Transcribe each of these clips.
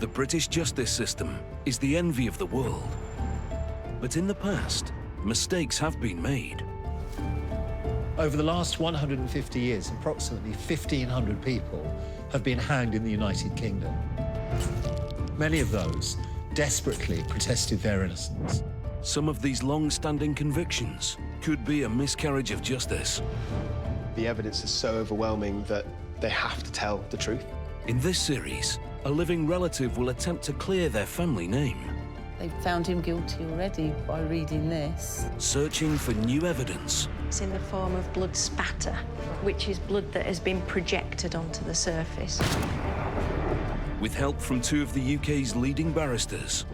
The British justice system is the envy of the world. But in the past, mistakes have been made. Over the last 150 years, approximately 1,500 people have been hanged in the United Kingdom. Many of those desperately protested their innocence. Some of these long-standing convictions could be a miscarriage of justice. The evidence is so overwhelming that they have to tell the truth. In this series, a living relative will attempt to clear their family name. They found him guilty already by reading this. Searching for new evidence. It's in the form of blood spatter, which is blood that has been projected onto the surface. With help from two of the UK's leading barristers,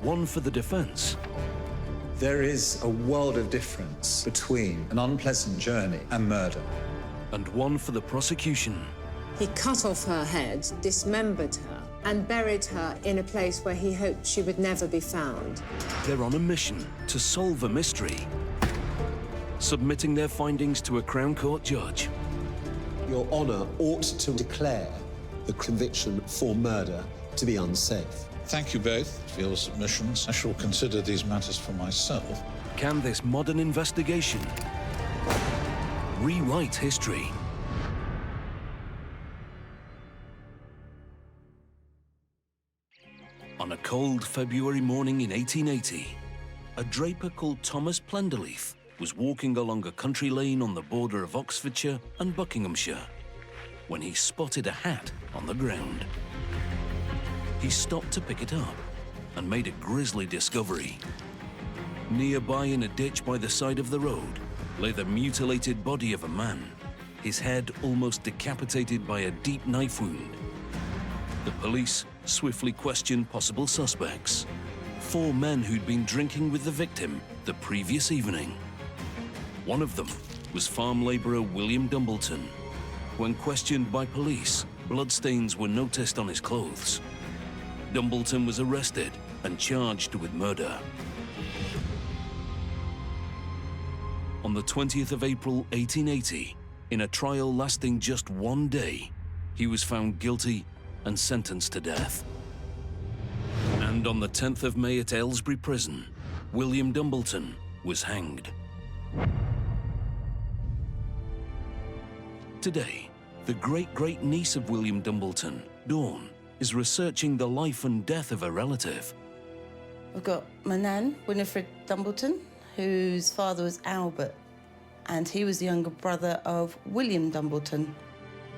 one for the defence. There is a world of difference between an unpleasant journey and murder. And one for the prosecution. He cut off her head, dismembered her, and buried her in a place where he hoped she would never be found. They're on a mission to solve a mystery, submitting their findings to a Crown Court judge. Your Honour ought to declare the conviction for murder to be unsafe. Thank you both for your submissions. I shall consider these matters for myself. Can this modern investigation rewrite history? On a cold February morning in 1880, a draper called Thomas Plenderleaf was walking along a country lane on the border of Oxfordshire and Buckinghamshire when he spotted a hat on the ground. He stopped to pick it up and made a grisly discovery. Nearby, in a ditch by the side of the road, lay the mutilated body of a man, his head almost decapitated by a deep knife wound. The police swiftly questioned possible suspects, 4 men who'd been drinking with the victim the previous evening. One of them was farm labourer William Dumbleton. When questioned by police, bloodstains were noticed on his clothes. Dumbleton was arrested and charged with murder. On the 20th of April 1880, in a trial lasting just 1 day, he was found guilty and sentenced to death. And on the 10th of May at Aylesbury Prison, William Dumbleton was hanged. Today, the great-great-niece of William Dumbleton, Dawn, is researching the life and death of a relative. I've got my nan, Winifred Dumbleton, whose father was Albert, and he was the younger brother of William Dumbleton.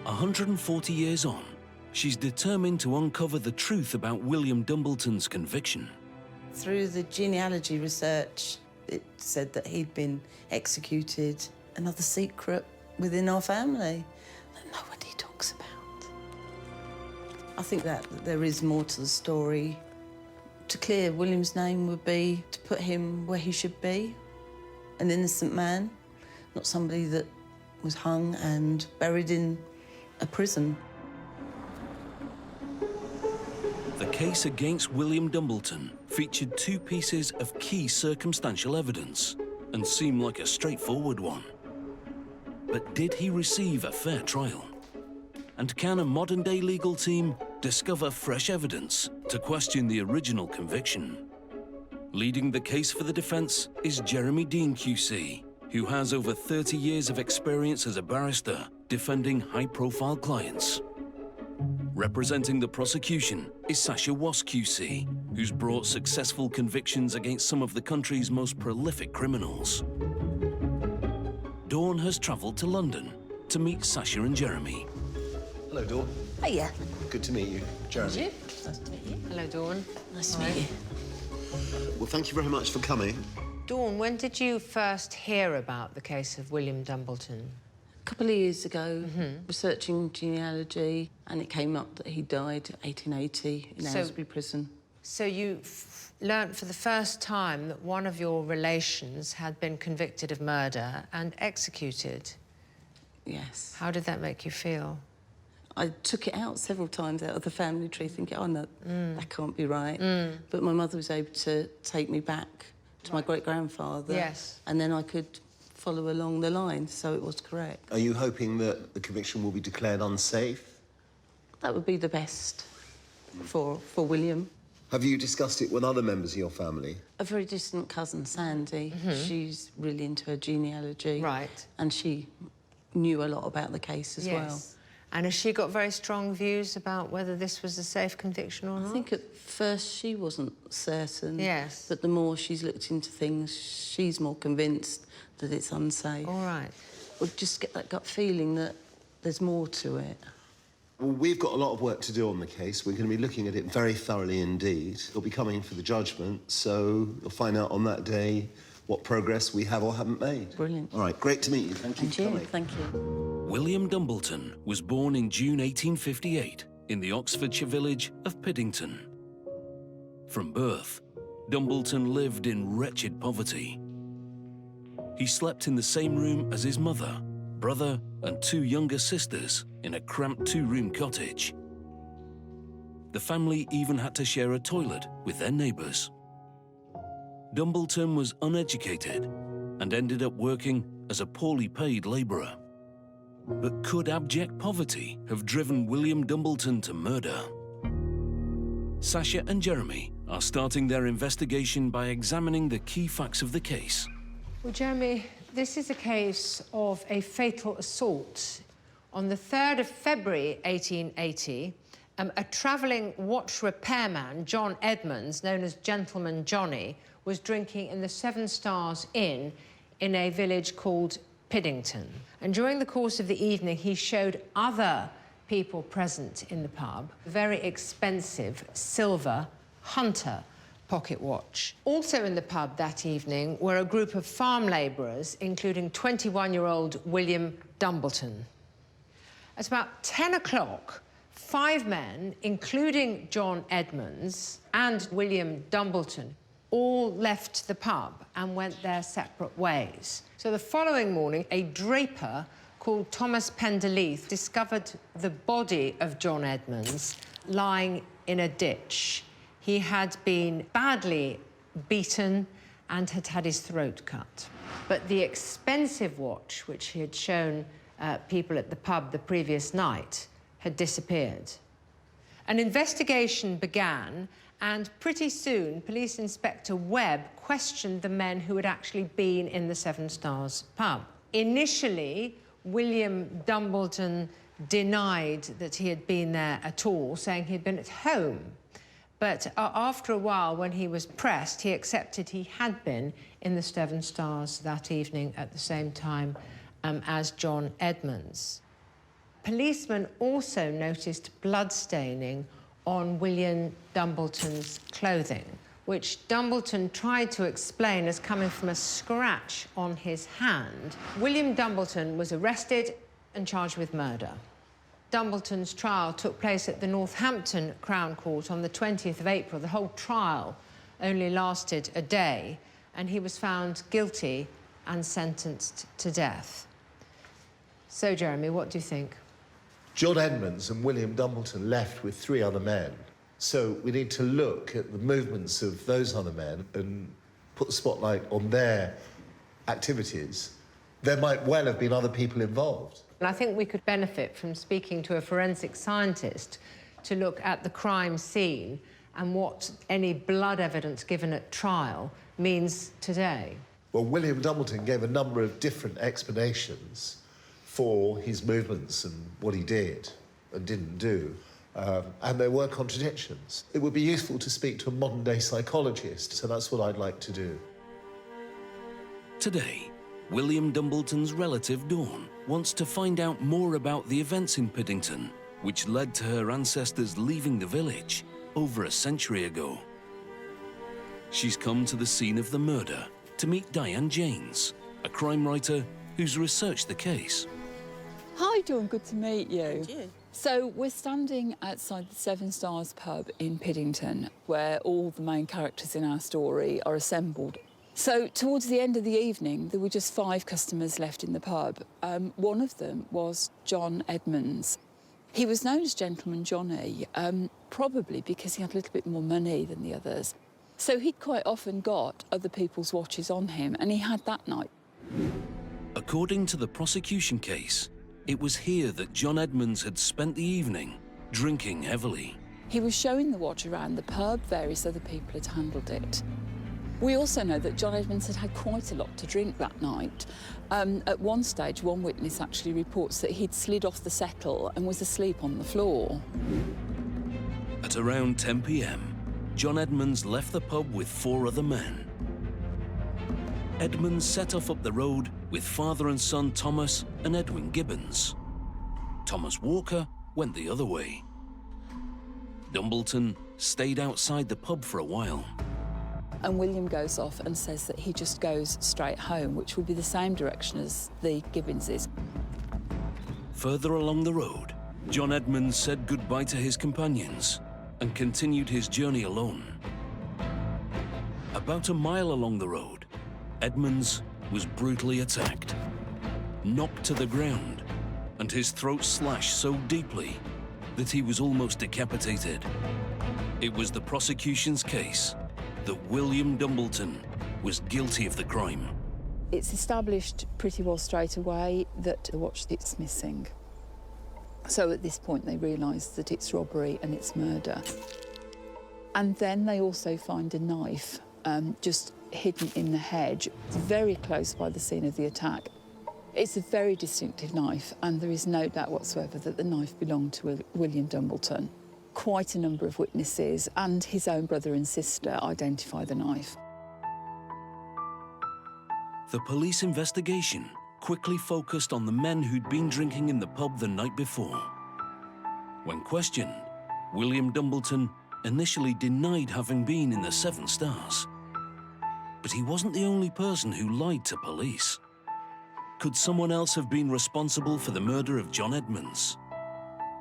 140 years on, she's determined to uncover the truth about William Dumbleton's conviction. Through the genealogy research, it said that he'd been executed. Another secret within our family that nobody talks about. I think that there is more to the story. To clear William's name would be to put him where he should be, an innocent man, not somebody that was hung and buried in a prison. The case against William Dumbleton featured 2 pieces of key circumstantial evidence and seemed like a straightforward one. But did he receive a fair trial? And can a modern-day legal team discover fresh evidence to question the original conviction? Leading the case for the defence is Jeremy Dean QC, who has over 30 years of experience as a barrister defending high-profile clients. Representing the prosecution is Sasha Wass QC, who's brought successful convictions against some of the country's most prolific criminals. Dawn has travelled to London to meet Sasha and Jeremy. Hello, Dawn. Hiya. Good to meet you, Jeremy. Nice to meet you. Hello, Dawn. Nice to meet you. Well, thank you very much for coming. Dawn, when did you first hear about the case of William Dumbleton? A couple of years ago, researching genealogy, and it came up that he died in 1880 in Aylesbury Prison. So you learnt for the first time that one of your relations had been convicted of murder and executed. Yes. How did that make you feel? I took it out several times out of the family tree, thinking, oh, no, that can't be right. But my mother was able to take me back to my great-grandfather. Yes. And then I could follow along the line, so it was correct. Are you hoping that the conviction will be declared unsafe? That would be the best. for William. Have you discussed it with other members of your family? A very distant cousin, Sandy, she's really into her genealogy. Right. And she knew a lot about the case as well. And has she got very strong views about whether this was a safe conviction or not? I think at first she wasn't certain. Yes. But the more she's looked into things, she's more convinced that it's unsafe. All right. Or just get that gut feeling that there's more to it. Well, we've got a lot of work to do on the case. We're going to be looking at it very thoroughly indeed. You'll be coming for the judgment, so you'll find out on that day what progress we have or haven't made. Brilliant. All right, great to meet you. Thank you for coming. Thank you. William Dumbleton was born in June 1858 in the Oxfordshire village of Piddington. From birth, Dumbleton lived in wretched poverty. He slept in the same room as his mother, brother, and two younger sisters in a cramped two-room cottage. The family even had to share a toilet with their neighbours. Dumbleton was uneducated and ended up working as a poorly paid labourer. But could abject poverty have driven William Dumbleton to murder? Sasha and Jeremy are starting their investigation by examining the key facts of the case. Well, Jeremy, this is a case of a fatal assault. On the 3rd of February 1880, a travelling watch repairman, John Edmonds, known as Gentleman Johnny, was drinking in the Seven Stars Inn in a village called Piddington. And during the course of the evening, he showed other people present in the pub a very expensive silver Hunter pocket watch. Also in the pub that evening were a group of farm labourers, including 21-year-old William Dumbleton. At about 10 o'clock, 5 men, including John Edmonds and William Dumbleton, all left the pub and went their separate ways. So the following morning, a draper called Thomas Penderleith discovered the body of John Edmonds lying in a ditch. He had been badly beaten and had had his throat cut. But the expensive watch, which he had shown people at the pub the previous night, had disappeared. An investigation began, and pretty soon, Police Inspector Webb questioned the men who had actually been in the Seven Stars pub. Initially, William Dumbleton denied that he had been there at all, saying he'd been at home. But after a while, when he was pressed, he accepted he had been in the Seven Stars that evening at the same time as John Edmonds. Policemen also noticed blood staining on William Dumbleton's clothing, which Dumbleton tried to explain as coming from a scratch on his hand. William Dumbleton was arrested and charged with murder. Dumbleton's trial took place at the Northampton Crown Court on the 20th of April. The whole trial only lasted a day, and he was found guilty and sentenced to death. So, Jeremy, what do you think? John Edmonds and William Dumbleton left with 3 other men. So we need to look at the movements of those other men and put the spotlight on their activities. There might well have been other people involved. And I think we could benefit from speaking to a forensic scientist to look at the crime scene and what any blood evidence given at trial means today. Well, William Dumbleton gave a number of different explanations for his movements and what he did and didn't do. And there were contradictions. It would be useful to speak to a modern-day psychologist, so that's what I'd like to do. Today, William Dumbleton's relative Dawn wants to find out more about the events in Piddington, which led to her ancestors leaving the village over a century ago. She's come to the scene of the murder to meet Diane Janes, a crime writer who's researched the case. Hi, Dawn, good to meet you. And you. So we're standing outside the Seven Stars pub in Piddington, where all the main characters in our story are assembled. So towards the end of the evening, there were just 5 customers left in the pub. One of them was John Edmonds. He was known as Gentleman Johnny, probably because he had a little bit more money than the others. So he'd quite often got other people's watches on him, and he had that night. According to the prosecution case, it was here that John Edmonds had spent the evening, drinking heavily. He was showing the watch around the pub, various other people had handled it. We also know that John Edmonds had had quite a lot to drink that night. At one stage, one witness actually reports that he'd slid off the settle and was asleep on the floor. At around 10 p.m, John Edmonds left the pub with 4 other men. Edmonds set off up the road with father and son Thomas and Edwin Gibbons. Thomas Walker went the other way. Dumbleton stayed outside the pub for a while. And William goes off and says that he just goes straight home, which would be the same direction as the Gibbonses. Further along the road, John Edmonds said goodbye to his companions and continued his journey alone. About a mile along the road, Edmonds was brutally attacked, knocked to the ground, and his throat slashed so deeply that he was almost decapitated. It was the prosecution's case that William Dumbleton was guilty of the crime. It's established pretty well straight away that the watch is missing. So at this point they realise that it's robbery and it's murder. And then they also find a knife just hidden in the hedge, very close by the scene of the attack. It's a very distinctive knife, and there is no doubt whatsoever that the knife belonged to William Dumbleton. Quite a number of witnesses and his own brother and sister identify the knife. The police investigation quickly focused on the men who'd been drinking in the pub the night before. When questioned, William Dumbleton initially denied having been in the Seven Stars. But he wasn't the only person who lied to police. Could someone else have been responsible for the murder of John Edmonds?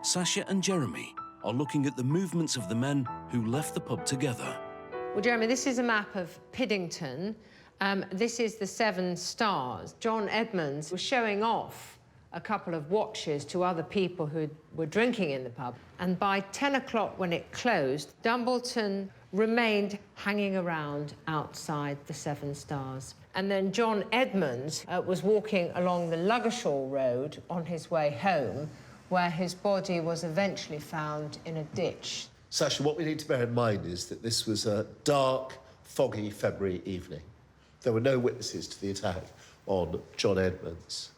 Sasha and Jeremy are looking at the movements of the men who left the pub together. Well, Jeremy, this is a map of Piddington. This is the Seven Stars. John Edmonds was showing off a couple of watches to other people who were drinking in the pub. And by 10 o'clock, when it closed, Dumbleton remained hanging around outside the Seven Stars. And then John Edmonds was walking along the Luggershaw Road on his way home, where his body was eventually found in a ditch. Sasha, what we need to bear in mind is that this was a dark, foggy February evening. There were no witnesses to the attack on John Edmonds.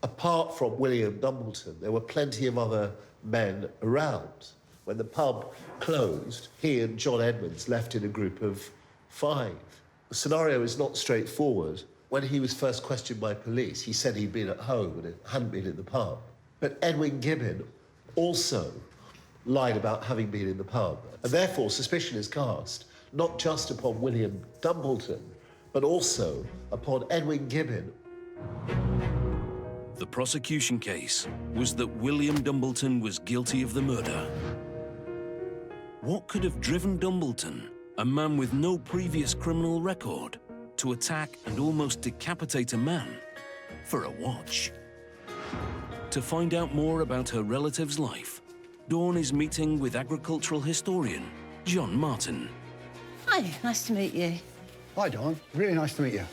Apart from William Dumbleton, there were plenty of other men around. When the pub closed, he and John Edmonds left in a group of 5. The scenario is not straightforward. When he was first questioned by police, he said he'd been at home and hadn't been in the pub. But Edwin Gibbon also lied about having been in the pub, and therefore suspicion is cast not just upon William Dumbleton, but also upon Edwin Gibbon. The prosecution case was that William Dumbleton was guilty of the murder. What could have driven Dumbleton, a man with no previous criminal record, to attack and almost decapitate a man for a watch? To find out more about her relative's life, Dawn is meeting with agricultural historian John Martin. Hi, nice to meet you. Hi, Dawn. Really nice to meet you.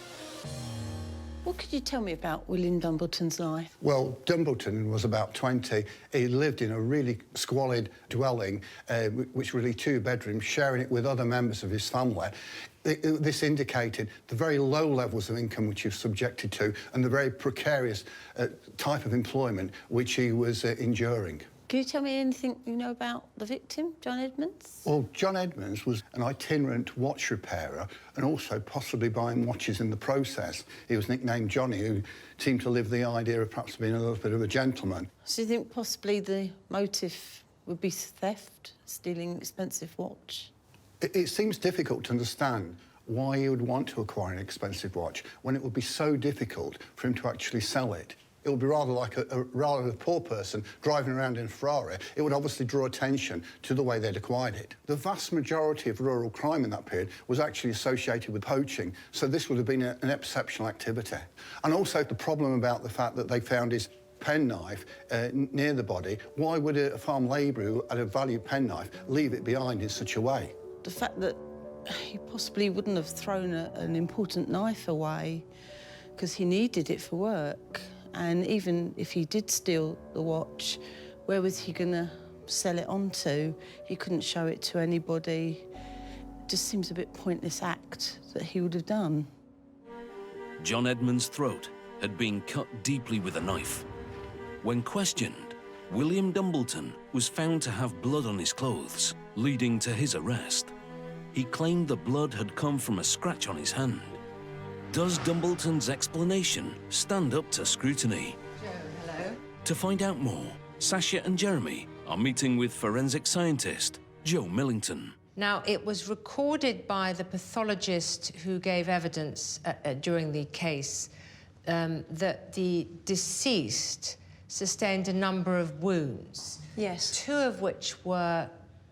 What could you tell me about William Dumbleton's life? Well, Dumbleton was about 20. He lived in a really squalid dwelling, which really 2 bedrooms, sharing it with other members of his family. This indicated the very low levels of income which he was subjected to and the very precarious type of employment which he was enduring. Can you tell me anything you know about the victim, John Edmonds? Well, John Edmonds was an itinerant watch repairer and also possibly buying watches in the process. He was nicknamed Johnny, who seemed to live the idea of perhaps being a little bit of a gentleman. So you think possibly the motive would be theft, stealing an expensive watch? It seems difficult to understand why he would want to acquire an expensive watch when it would be so difficult for him to actually sell it. It would be rather like a rather poor person driving around in a Ferrari. It would obviously draw attention to the way they'd acquired it. The vast majority of rural crime in that period was actually associated with poaching, so this would have been an exceptional activity. And also the problem about the fact that they found his penknife near the body. Why would a farm labourer who had a valued penknife leave it behind in such a way? The fact that he possibly wouldn't have thrown an important knife away because he needed it for work. And even if he did steal the watch, where was he going to sell it on to. He couldn't show it to anybody. It just seems a bit pointless act that he would have done. John Edmonds' throat had been cut deeply with a knife. When questioned, William Dumbleton was found to have blood on his clothes, leading to his arrest. He claimed the blood had come from a scratch on his hand. Does Dumbleton's explanation stand up to scrutiny? Joe, hello. To find out more, Sasha and Jeremy are meeting with forensic scientist Joe Millington. Now, it was recorded by the pathologist who gave evidence during the case that the deceased sustained a number of wounds. Yes. 2 of which were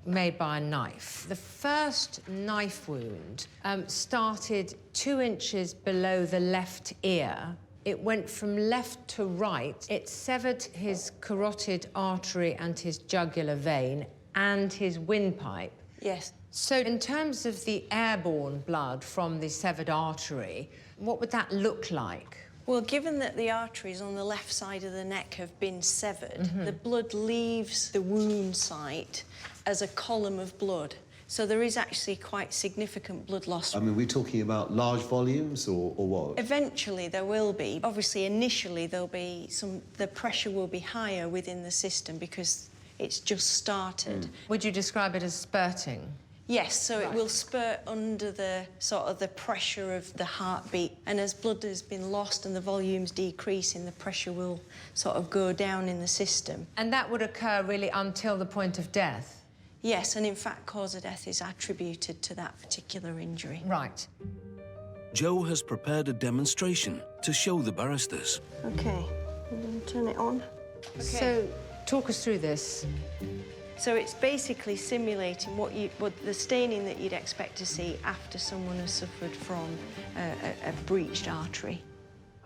made by a knife. The first knife wound started 2 inches below the left ear. It went from left to right. It severed his carotid artery and his jugular vein and his windpipe. Yes. So in terms of the airborne blood from the severed artery, what would that look like? Well, given that the arteries on the left side of the neck have been severed, the blood leaves the wound site as a column of blood. So there is actually quite significant blood loss. I mean, we're talking about large volumes or what? Eventually there will be. Obviously, initially there'll be the pressure will be higher within the system because it's just started. Would you describe it as spurting? Yes, so it will spurt under the sort of the pressure of the heartbeat, and as blood has been lost and the volumes decreasing, the pressure will sort of go down in the system. And that would occur really until the point of death? Yes, and in fact cause of death is attributed to that particular injury. Right. Joe has prepared a demonstration to show the barristers. OK, turn it on. Okay. So, talk us through this. So it's basically simulating what the staining that you'd expect to see after someone has suffered from a breached artery.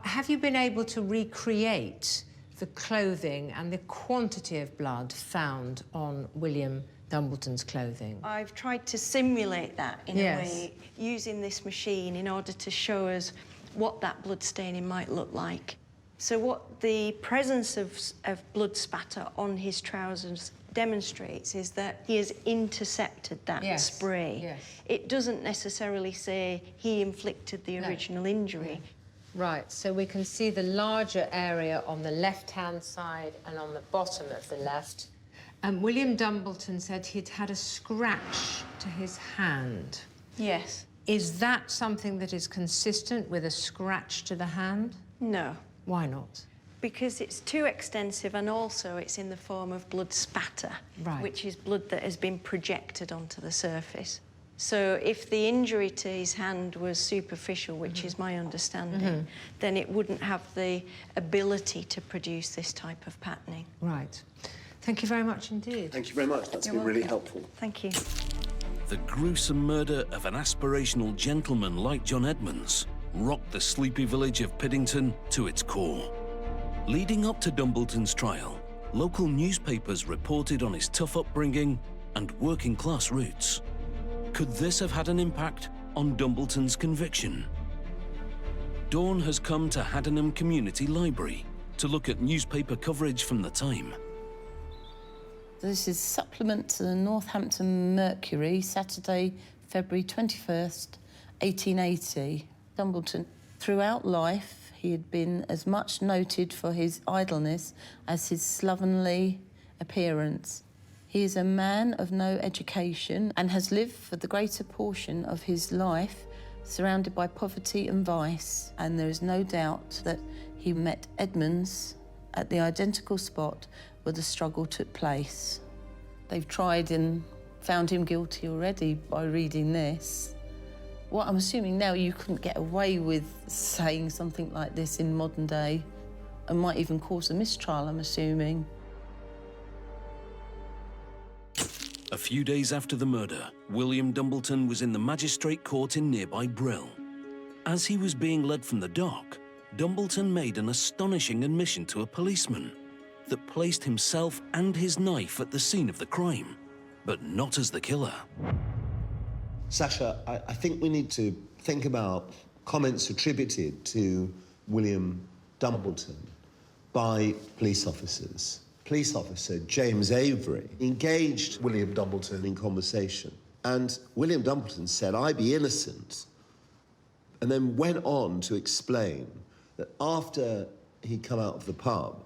Have you been able to recreate the clothing and the quantity of blood found on William Dumbleton's clothing? I've tried to simulate that in a way, using this machine in order to show us what that blood staining might look like. So what the presence of blood spatter on his trousers demonstrates is that he has intercepted that spray. Yes. It doesn't necessarily say he inflicted the original injury. Right, so we can see the larger area on the left-hand side and on the bottom of the left. William Dumbleton said he'd had a scratch to his hand. Yes. Is that something that is consistent with a scratch to the hand? No. Why not? Because it's too extensive, and also it's in the form of blood spatter, which is blood that has been projected onto the surface. So if the injury to his hand was superficial, which is my understanding, then it wouldn't have the ability to produce this type of patterning. Right. Thank you very much indeed. Thank you very much. That's been really helpful. Thank you. The gruesome murder of an aspirational gentleman like John Edmonds rocked the sleepy village of Piddington to its core. Leading up to Dumbleton's trial, local newspapers reported on his tough upbringing and working-class roots. Could this have had an impact on Dumbleton's conviction? Dawn has come to Haddenham Community Library to look at newspaper coverage from the time. This is supplement to the Northampton Mercury, Saturday, February 21st, 1880. Dumbleton, throughout life, he had been as much noted for his idleness as his slovenly appearance. He is a man of no education and has lived for the greater portion of his life surrounded by poverty and vice, and there is no doubt that he met Edmonds at the identical spot where the struggle took place. They've tried and found him guilty already by reading this. Well, I'm assuming now you couldn't get away with saying something like this in modern day, and might even cause a mistrial, I'm assuming. A few days after the murder, William Dumbleton was in the magistrate court in nearby Brill. As he was being led from the dock, Dumbleton made an astonishing admission to a policeman that placed himself and his knife at the scene of the crime, but not as the killer. Sasha, I think we need to think about comments attributed to William Dumbleton by police officers. police officer, James Avery, engaged William Dumbleton in conversation. And William Dumbleton said, "I be innocent," and then went on to explain that after he'd come out of the pub,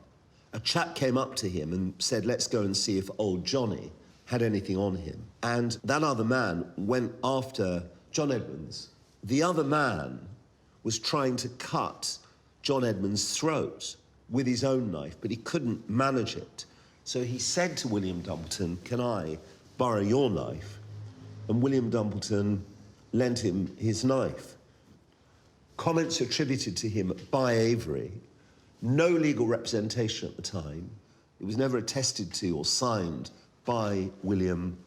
a chap came up to him and said, "Let's go and see if old Johnny had anything on him." And that other man went after John Edmonds. The other man was trying to cut John Edmonds' throat with his own knife, but he couldn't manage it. So he said to William Dumbleton, "Can I borrow your knife?" And William Dumbleton lent him his knife. Comments attributed to him by Avery, no legal representation at the time. It was never attested to or signed by William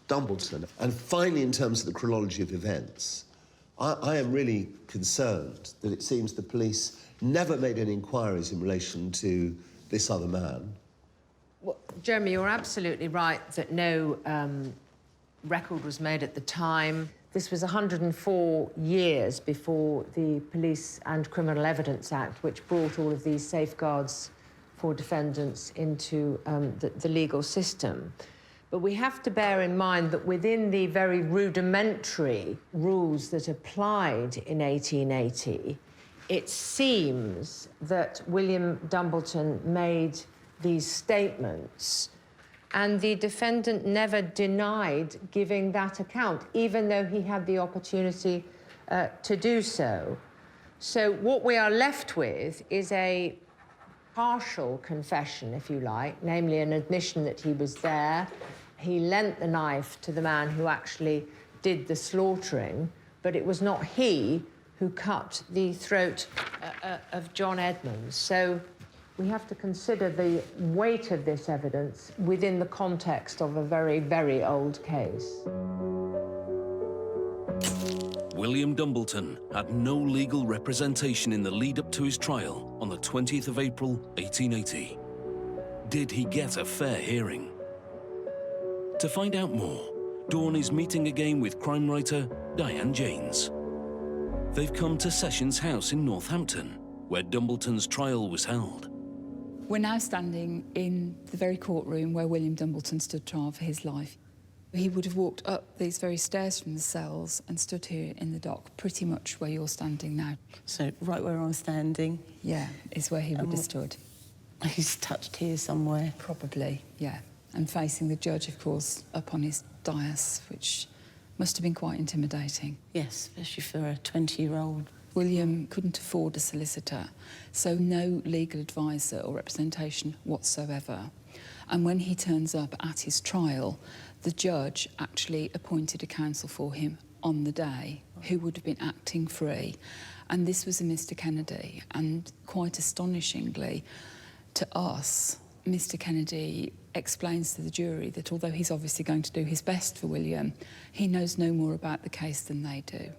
Dumbleton. And finally, in terms of the chronology of events, I am really concerned that it seems the police never made any inquiries in relation to this other man. Well, Jeremy, you're absolutely right that no record was made at the time. This was 104 years before the Police and Criminal Evidence Act, which brought all of these safeguards for defendants into the legal system. But we have to bear in mind that within the very rudimentary rules that applied in 1880, it seems that William Dumbleton made these statements and the defendant never denied giving that account, even though he had the opportunity to do so. So what we are left with is a partial confession, if you like, namely an admission that he was there. He lent the knife to the man who actually did the slaughtering, but it was not he who cut the throat of John Edmonds. So we have to consider the weight of this evidence within the context of a very, very old case. William Dumbleton had no legal representation in the lead-up to his trial on the 20th of April, 1880. Did he get a fair hearing? To find out more, Dawn is meeting again with crime writer Diane Janes. They've come to Sessions House in Northampton, where Dumbleton's trial was held. We're now standing in the very courtroom where William Dumbleton stood trial for his life. He would have walked up these very stairs from the cells and stood here in the dock, pretty much where you're standing now. So right where I'm standing? Yeah, is where he would have stood. He's touched here somewhere? Probably, yeah. And facing the judge, of course, up on his dais, which must have been quite intimidating. Yes, especially for a 20-year-old. William couldn't afford a solicitor, so no legal advisor or representation whatsoever. And when he turns up at his trial, the judge actually appointed a counsel for him on the day who would have been acting free. And this was a Mr. Kennedy. And quite astonishingly to us, Mr. Kennedy explains to the jury that although he's obviously going to do his best for William, he knows no more about the case than they do.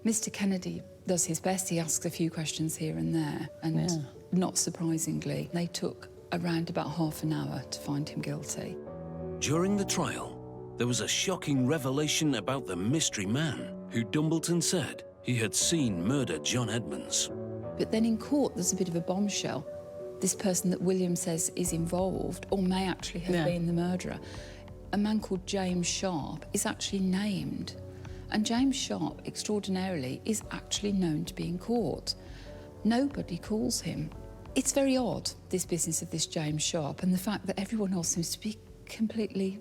Mr. Kennedy does his best. He asks a few questions here and there, and not surprisingly, they took around about half an hour to find him guilty. During the trial, there was a shocking revelation about the mystery man who Dumbleton said he had seen murder John Edmonds. But then in court, there's a bit of a bombshell. This person that William says is involved, or may actually have been the murderer, a man called James Sharp, is actually named. And James Sharp, extraordinarily, is actually known to be in court. Nobody calls him. It's very odd, this business of this James Sharp, and the fact that everyone else seems to be completely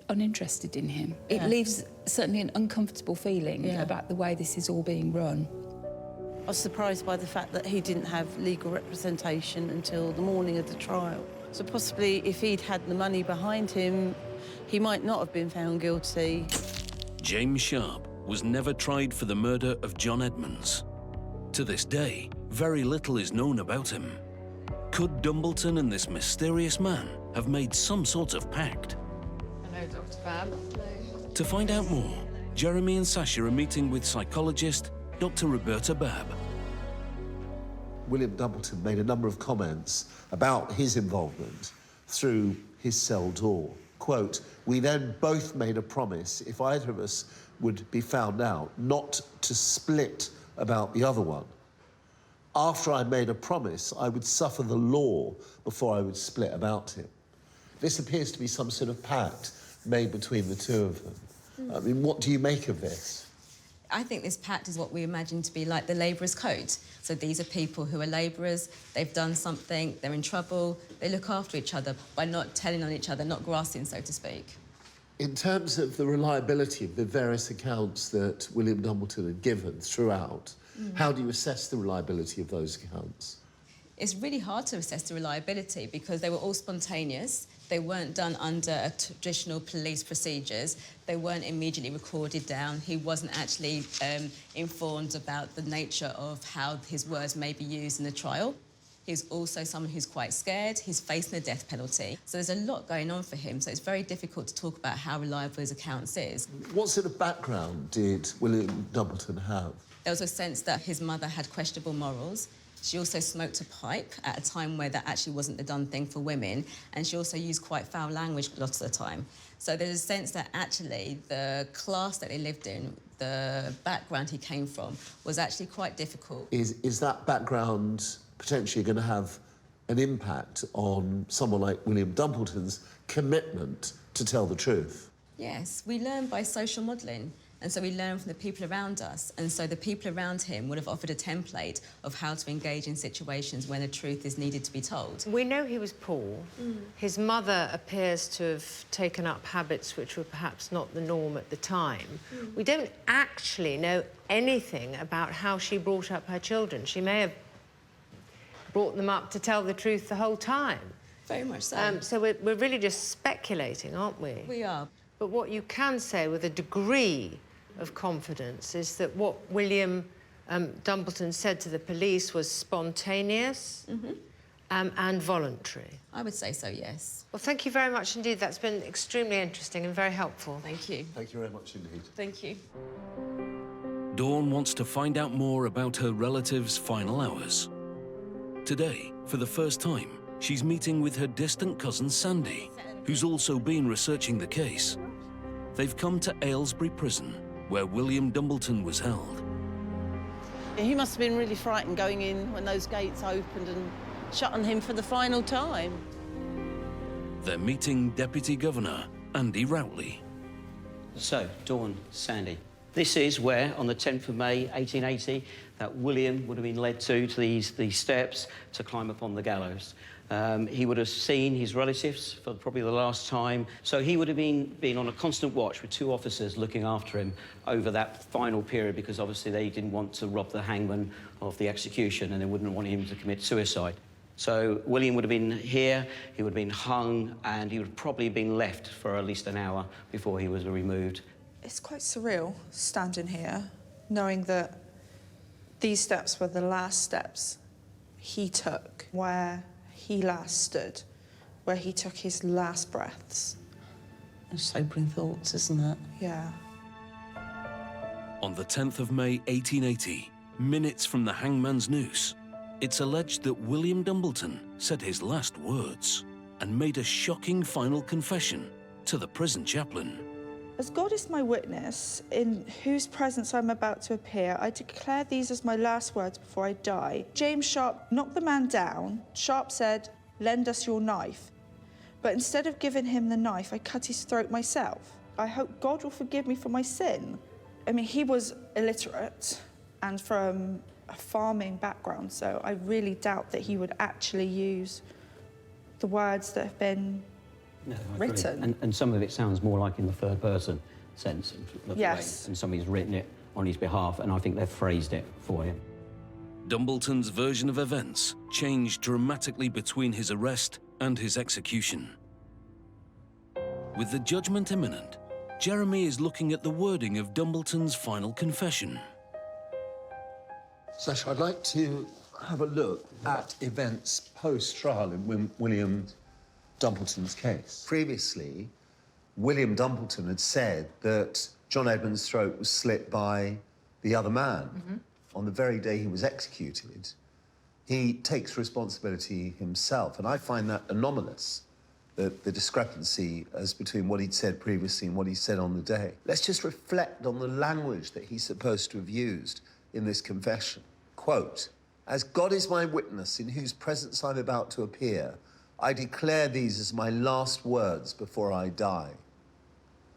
uninterested in him. It leaves certainly an uncomfortable feeling about the way this is all being run. I was surprised by the fact that he didn't have legal representation until the morning of the trial. So possibly if he'd had the money behind him, he might not have been found guilty. James Sharp was never tried for the murder of John Edmonds. To this day, very little is known about him. Could Dumbleton and this mysterious man have made some sort of pact? Hello, Dr. Babb. Hello. To find out more, Jeremy and Sasha are meeting with psychologist Dr. Roberta Babb. William Dumbleton made a number of comments about his involvement through his cell door. Quote, "We then both made a promise, if either of us would be found out, not to split about the other one. After I made a promise, I would suffer the law before I would split about him." This appears to be some sort of pact made between the two of them. I mean, what do you make of this? I think this pact is what we imagine to be like the labourer's code. So these are people who are labourers, they've done something, they're in trouble, they look after each other by not telling on each other, not grassing, so to speak. In terms of the reliability of the various accounts that William Dumbleton had given throughout, how do you assess the reliability of those accounts? It's really hard to assess the reliability because they were all spontaneous. They weren't done under traditional police procedures. They weren't immediately recorded down. He wasn't actually informed about the nature of how his words may be used in the trial. He's also someone who's quite scared. He's facing the death penalty. So there's a lot going on for him. So it's very difficult to talk about how reliable his accounts is. What sort of background did William Dumbleton have? There was a sense that his mother had questionable morals. She also smoked a pipe at a time where that actually wasn't the done thing for women, and she also used quite foul language a lot of the time. So there's a sense that actually the class that they lived in, the background he came from, was actually quite difficult. Is that background potentially going to have an impact on someone like William Dumbleton's commitment to tell the truth? Yes, we learn by social modelling. And so we learn from the people around us. And so the people around him would have offered a template of how to engage in situations when the truth is needed to be told. We know he was poor. His mother appears to have taken up habits which were perhaps not the norm at the time. We don't actually know anything about how she brought up her children. She may have brought them up to tell the truth the whole time. Very much so. So we're really just speculating, aren't we? We are. But what you can say with a degree of confidence is that what William Dumbleton said to the police was spontaneous and voluntary. I would say so, yes. Well, thank you very much indeed. That's been extremely interesting and very helpful. Thank you. Thank you very much indeed. Thank you. Dawn wants to find out more about her relative's final hours. Today, for the first time, she's meeting with her distant cousin Sandy, who's also been researching the case. They've come to Aylesbury Prison, where William Dumbleton was held. He must have been really frightened going in when those gates opened and shut on him for the final time. They're meeting Deputy Governor Andy Routley. So, Dawn, Sandy, this is where, on the 10th of May, 1880, that William would have been led to these steps to climb upon the gallows. He would have seen his relatives for probably the last time, so he would have been on a constant watch with two officers looking after him over that final period, because obviously they didn't want to rob the hangman of the execution and they wouldn't want him to commit suicide. So William would have been here, he would have been hung, and he would have probably been left for at least an hour before he was removed. It's quite surreal standing here, knowing that these steps were the last steps he took, where he last stood, where he took his last breaths. Sobering thoughts, isn't it? Yeah. On the 10th of May 1880, minutes from the hangman's noose, it's alleged that William Dumbleton said his last words and made a shocking final confession to the prison chaplain. As God is my witness, in whose presence I'm about to appear, I declare these as my last words before I die. James Sharp knocked the man down. Sharp said, "Lend us your knife." But instead of giving him the knife, I cut his throat myself. I hope God will forgive me for my sin. I mean, he was illiterate and from a farming background, so I really doubt that he would actually use the words that have been written. And some of it sounds more like in the third person sense. Yes. And somebody's written it on his behalf, and I think they've phrased it for him. Dumbleton's version of events changed dramatically between his arrest and his execution. With the judgment imminent, Jeremy is looking at the wording of Dumbleton's final confession. Sasha, I'd like to have a look at events post-trial in William Dumbleton's case. Previously, William Dumbleton had said that John Edmund's throat was slit by the other man. On the very day he was executed, he takes responsibility himself, and I find that anomalous, the discrepancy as between what he'd said previously and what he said on the day. Let's just reflect on the language that he's supposed to have used in this confession. Quote, "As God is my witness, in whose presence I'm about to appear, I declare these as my last words before I die,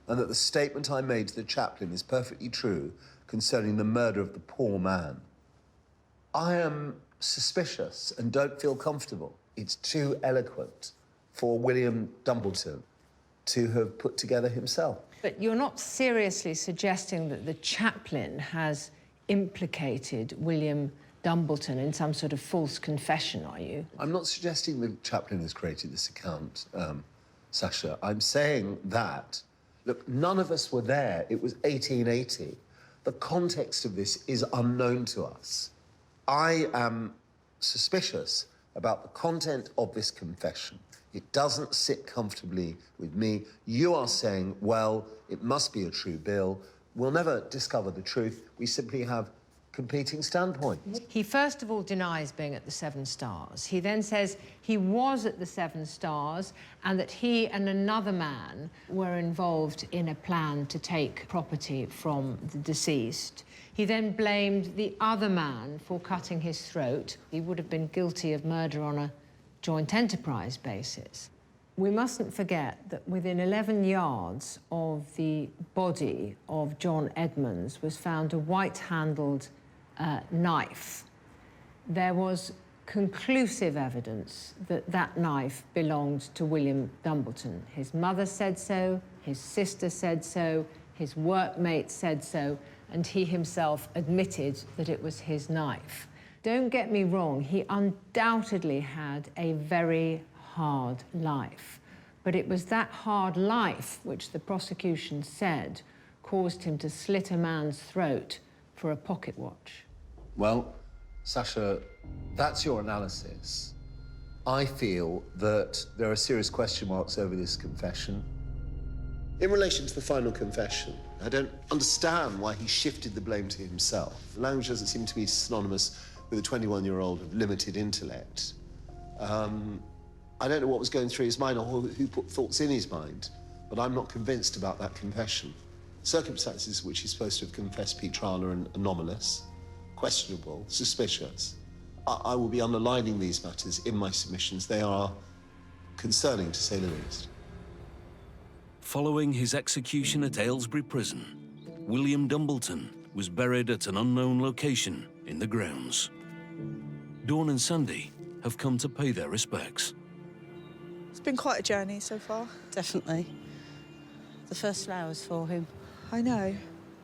and that the statement I made to the chaplain is perfectly true concerning the murder of the poor man. I am suspicious and don't feel comfortable. It's too eloquent for William Dumbleton to have put together himself. But you're not seriously suggesting that the chaplain has implicated William Dumbleton in some sort of false confession, are you? I'm not suggesting the chaplain has created this account, Sasha. I'm saying that, look, none of us were there. It was 1880. The context of this is unknown to us. I am suspicious about the content of this confession. It doesn't sit comfortably with me. You are saying, well, it must be a true bill. We'll never discover the truth. We simply have competing standpoints. He first of all denies being at the Seven Stars. He then says he was at the Seven Stars and that he and another man were involved in a plan to take property from the deceased. He then blamed the other man for cutting his throat. He would have been guilty of murder on a joint enterprise basis. We mustn't forget that within 11 yards of the body of John Edmonds was found a white-handled knife. There was conclusive evidence that that knife belonged to William Dumbleton. His mother said so, his sister said so, his workmates said so, and he himself admitted that it was his knife. Don't get me wrong, he undoubtedly had a very hard life, but it was that hard life which the prosecution said caused him to slit a man's throat for a pocket watch. Well, Sasha, that's your analysis. I feel that there are serious question marks over this confession. In relation to the final confession, I don't understand why he shifted the blame to himself. Language doesn't seem to be synonymous with a 21-year-old of limited intellect. I don't know what was going through his mind or who put thoughts in his mind, but I'm not convinced about that confession. Circumstances which he's supposed to have confessed pre-trial are anomalous, questionable, suspicious. I will be underlining these matters in my submissions. They are concerning, to say the least. Following his execution at Aylesbury Prison, William Dumbleton was buried at an unknown location in the grounds. Dawn and Sandy have come to pay their respects. It's been quite a journey so far. Definitely. The first flowers for him. I know.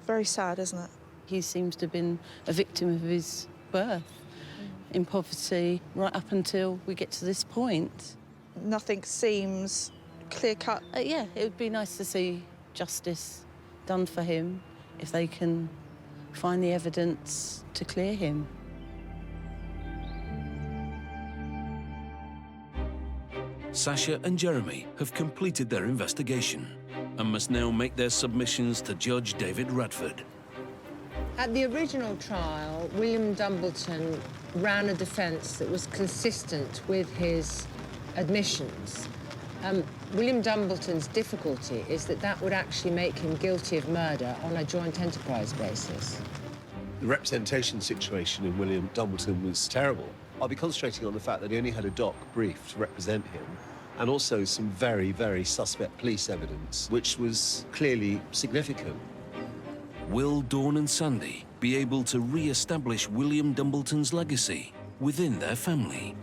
Very sad, isn't it? He seems to have been a victim of his birth, in poverty, right up until we get to this point. Nothing seems clear-cut. Yeah, it would be nice to see justice done for him if they can find the evidence to clear him. Sasha and Jeremy have completed their investigation and must now make their submissions to Judge David Radford. At the original trial, William Dumbleton ran a defence that was consistent with his admissions. William Dumbleton's difficulty is that that would actually make him guilty of murder on a joint enterprise basis. The representation situation in William Dumbleton was terrible. I'll be concentrating on the fact that he only had a doc brief to represent him, and also some very, very suspect police evidence, which was clearly significant. Will Dawn and Sandy be able to re-establish William Dumbleton's legacy within their family?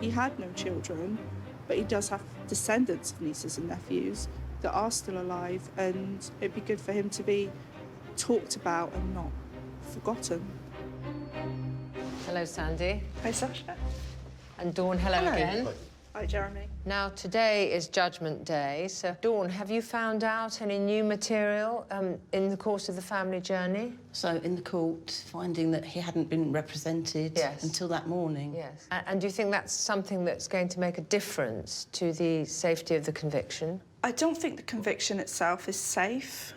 He had no children, but he does have descendants of nieces and nephews that are still alive, and it'd be good for him to be talked about and not forgotten. Hello, Sandy. Hi, Sasha. And Dawn, hello again. Hi, Jeremy. Now, today is Judgment Day, so Dawn, have you found out any new material in the course of the family journey? So, in the court, finding that he hadn't been represented until that morning. Yes. And do you think that's something that's going to make a difference to the safety of the conviction? I don't think the conviction itself is safe.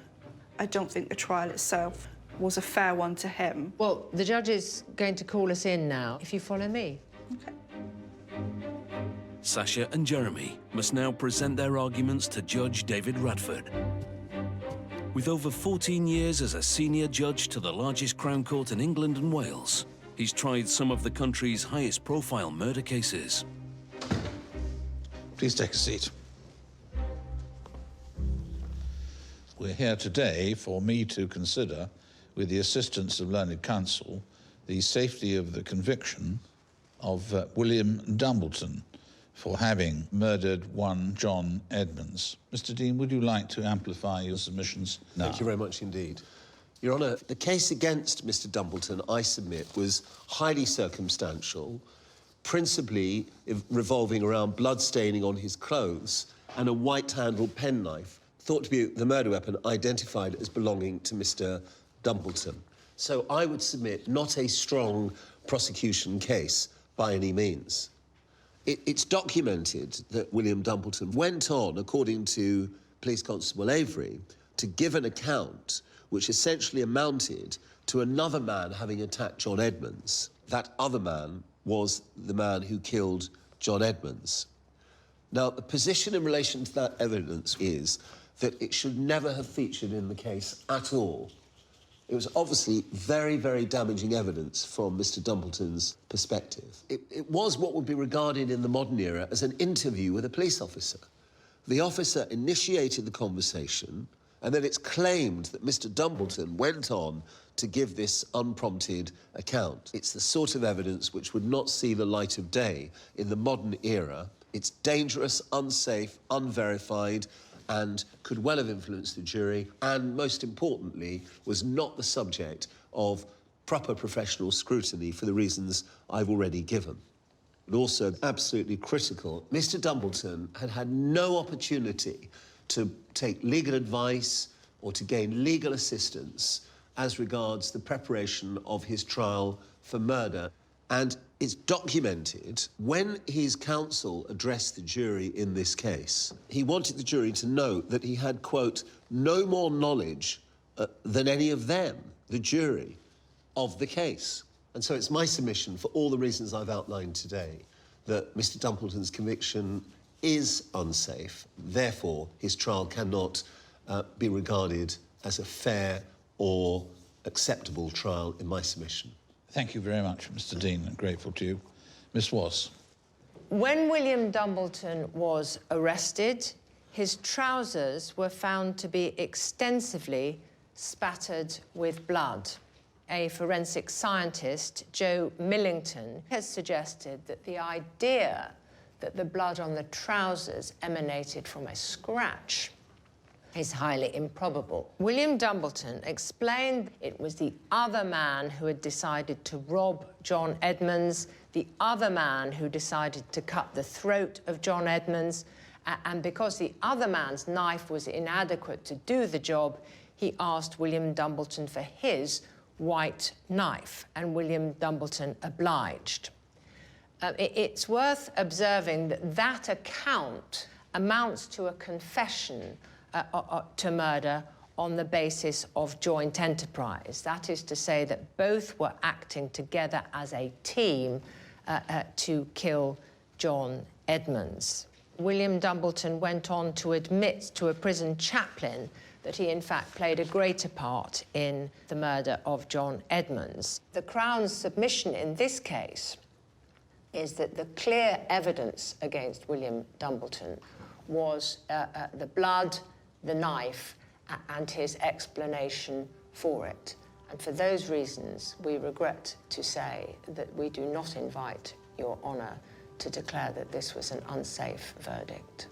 I don't think the trial itself was a fair one to him. Well, the judge is going to call us in now, if you follow me. OK. Sasha and Jeremy must now present their arguments to Judge David Radford. With over 14 years as a senior judge to the largest Crown Court in England and Wales, he's tried some of the country's highest-profile murder cases. Please take a seat. We're here today for me to consider, with the assistance of learned counsel, the safety of the conviction of William Dumbleton for having murdered one John Edmonds. Mr. Dean, would you like to amplify your submissions now? Thank you very much indeed. Your Honour, the case against Mr. Dumbleton, I submit, was highly circumstantial, principally revolving around blood staining on his clothes and a white-handled penknife, thought to be the murder weapon, identified as belonging to Mr. Dumbleton. So I would submit not a strong prosecution case by any means. It's documented that William Dumbleton went on, according to Police Constable Avery, to give an account which essentially amounted to another man having attacked John Edmonds. That other man was the man who killed John Edmonds. Now, the position in relation to that evidence is that it should never have featured in the case at all. It was obviously very, very damaging evidence from Mr. Dumbleton's perspective. It was what would be regarded in the modern era as an interview with a police officer. The officer initiated the conversation, and then it's claimed that Mr. Dumbleton went on to give this unprompted account. It's the sort of evidence which would not see the light of day in the modern era. It's dangerous, unsafe, unverified, and could well have influenced the jury, and most importantly, was not the subject of proper professional scrutiny for the reasons I've already given. And also, absolutely critical, Mr. Dumbleton had had no opportunity to take legal advice or to gain legal assistance as regards the preparation of his trial for murder. And it's documented when his counsel addressed the jury in this case, he wanted the jury to know that he had, quote, no more knowledge than any of them, the jury, of the case. And so it's my submission, for all the reasons I've outlined today, that Mr. Dumbleton's conviction is unsafe. Therefore, his trial cannot be regarded as a fair or acceptable trial in my submission. Thank you very much, Mr. Dean. I'm grateful to you. Miss Wass. When William Dumbleton was arrested, his trousers were found to be extensively spattered with blood. A forensic scientist, Joe Millington, has suggested that the idea that the blood on the trousers emanated from a scratch is highly improbable. William Dumbleton explained it was the other man who had decided to rob John Edmonds, the other man who decided to cut the throat of John Edmonds, and because the other man's knife was inadequate to do the job, he asked William Dumbleton for his white knife, and William Dumbleton obliged. It's worth observing that that account amounts to a confession to murder on the basis of joint enterprise. That is to say that both were acting together as a team to kill John Edmonds. William Dumbleton went on to admit to a prison chaplain that he, in fact, played a greater part in the murder of John Edmonds. The Crown's submission in this case is that the clear evidence against William Dumbleton was the blood, the knife, and his explanation for it. And for those reasons, we regret to say that we do not invite Your Honour to declare that this was an unsafe verdict.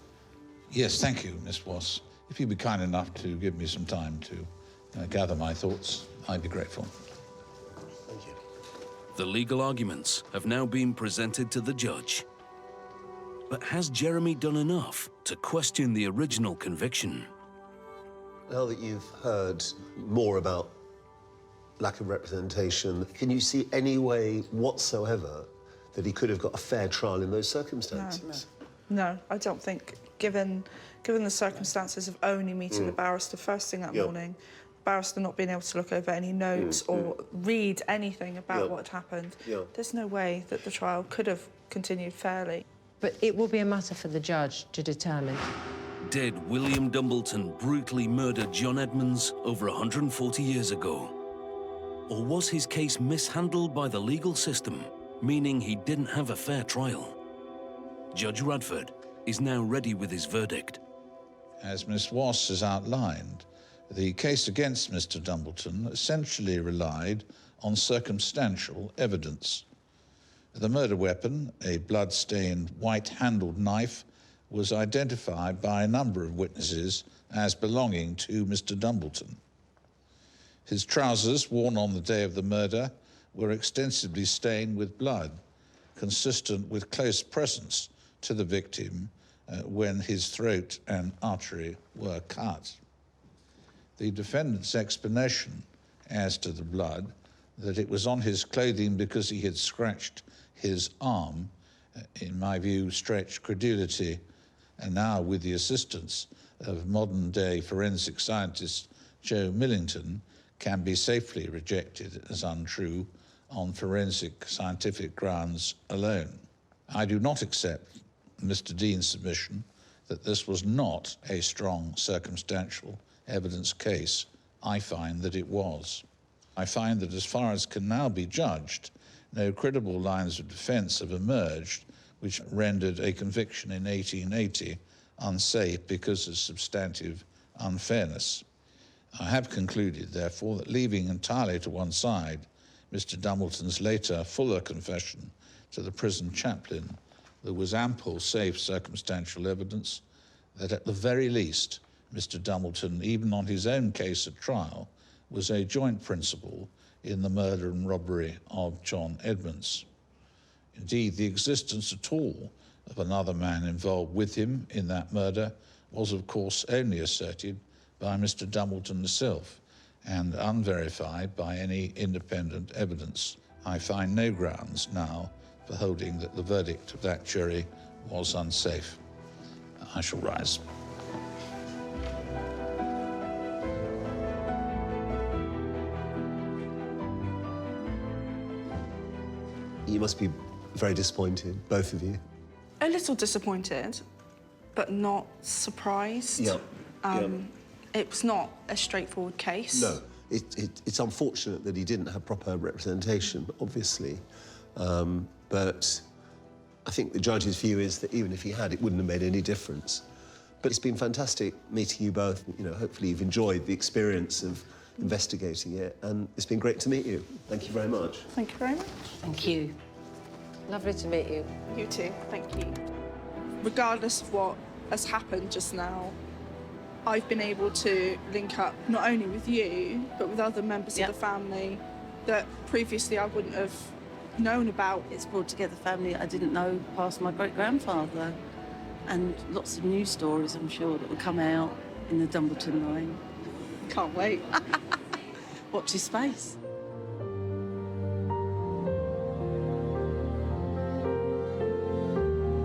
Yes, thank you, Miss Wass. If you'd be kind enough to give me some time to gather my thoughts, I'd be grateful. Thank you. The legal arguments have now been presented to the judge. But has Jeremy done enough to question the original conviction? Now that you've heard more about lack of representation, can you see any way whatsoever that he could have got a fair trial in those circumstances? No, I don't think, given the circumstances of only meeting the barrister first thing that morning, the barrister not being able to look over any notes or read anything about what had happened, there's no way that the trial could have continued fairly. But it will be a matter for the judge to determine. Did William Dumbleton brutally murder John Edmonds over 140 years ago? Or was his case mishandled by the legal system, meaning he didn't have a fair trial? Judge Radford is now ready with his verdict. As Miss Wass has outlined, the case against Mr. Dumbleton essentially relied on circumstantial evidence. The murder weapon, a blood-stained white-handled knife, was identified by a number of witnesses as belonging to Mr. Dumbleton. His trousers, worn on the day of the murder, were extensively stained with blood, consistent with close presence to the victim when his throat and artery were cut. The defendant's explanation as to the blood, that it was on his clothing because he had scratched his arm, in my view, stretched credulity, and now with the assistance of modern-day forensic scientist Joe Millington, can be safely rejected as untrue on forensic scientific grounds alone. I do not accept Mr. Dean's submission that this was not a strong circumstantial evidence case. I find that it was. I find that as far as can now be judged, no credible lines of defence have emerged which rendered a conviction in 1880 unsafe because of substantive unfairness. I have concluded, therefore, that leaving entirely to one side Mr. Dumbleton's later fuller confession to the prison chaplain, there was ample safe circumstantial evidence that at the very least Mr. Dumbleton, even on his own case at trial, was a joint principal in the murder and robbery of John Edmonds. Indeed, the existence at all of another man involved with him in that murder was, of course, only asserted by Mr. Dumbleton himself and unverified by any independent evidence. I find no grounds now for holding that the verdict of that jury was unsafe. I shall rise. You must be very disappointed, both of you. A little disappointed, but not surprised. Yeah. It was not a straightforward case. No. It's unfortunate that he didn't have proper representation, obviously. But I think the judge's view is that even if he had, it wouldn't have made any difference. But it's been fantastic meeting you both. You know, hopefully you've enjoyed the experience of investigating it, and it's been great to meet you. Thank you very much. Thank you very much. Thank you. Lovely to meet you. You too, thank you. Regardless of what has happened just now, I've been able to link up not only with you, but with other members of the family that previously I wouldn't have known about. It's brought together family I didn't know past my great-grandfather, and lots of news stories, I'm sure, that will come out in the Dumbleton line. Can't wait. Watch your space.